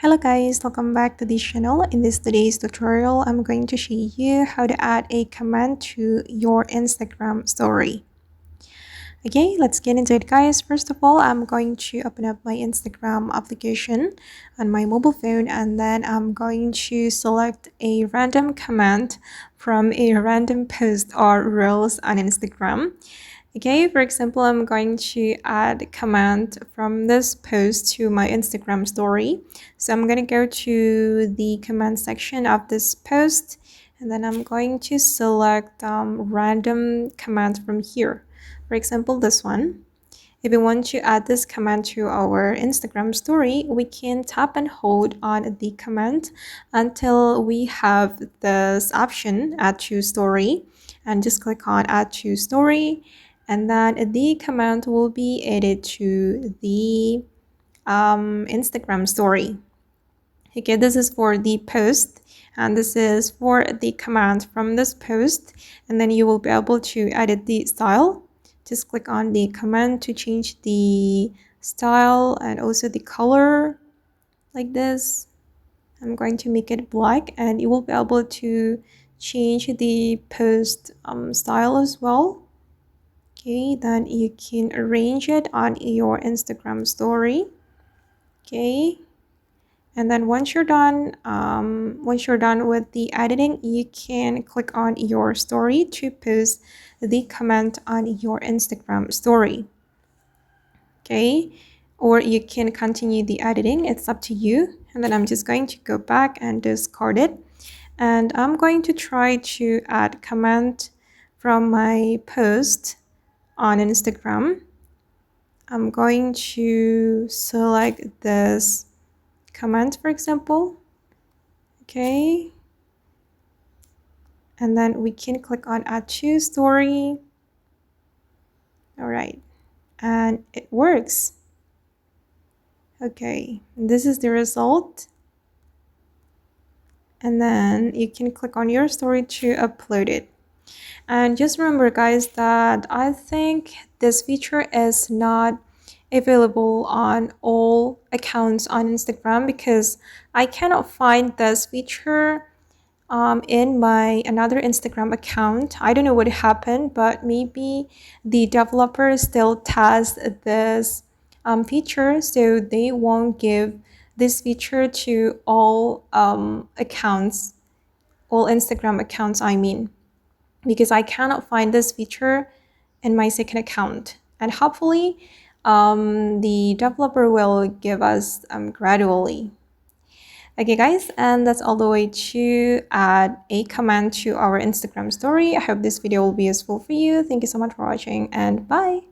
Hello guys, welcome back to this channel. In today's tutorial, I'm going to show you how to add a comment to your Instagram story. Okay, let's get into it guys. First of all, I'm going to open up my Instagram application on my mobile phone, and then I'm going to select a random comment from a random post or reels on Instagram. Okay, for example, I'm going to add a comment from this post to my Instagram story. So I'm going to go to the comment section of this post, and then I'm going to select random comment from here. For example, this one. If we want to add this comment to our Instagram story, we can tap and hold on the comment until we have this option, add to story, and just click on add to story, and then the comment will be added to the Instagram story. Okay, this is for the post, and this is for the comment from this post, and then you will be able to edit the style. Just click on the comment to change the style and also the color like this. I'm going to make it black, and you will be able to change the post style as well. Okay, then you can arrange it on your Instagram story. Okay, and then once you're done with the editing, you can click on your story to post the comment on your Instagram story. Okay, or you can continue the editing, it's up to you. And then I'm just going to go back and discard it, and I'm going to try to add comment from my post on Instagram. I'm going to select this comment, for example. Okay, and then we can click on add to story. All right, and it works. Okay, this is the result, and then you can click on your story to upload it. And just remember guys that I think this feature is not available on all accounts on Instagram, because I cannot find this feature in my another Instagram account. I don't know what happened, but maybe the developer still tests this feature, so they won't give this feature to all accounts, all Instagram accounts I mean, because I cannot find this feature in my second account. And hopefully the developer will give us gradually. Okay guys, and that's all the way to add a comment to our Instagram story. I hope this video will be useful for you. Thank you so much for watching, and bye.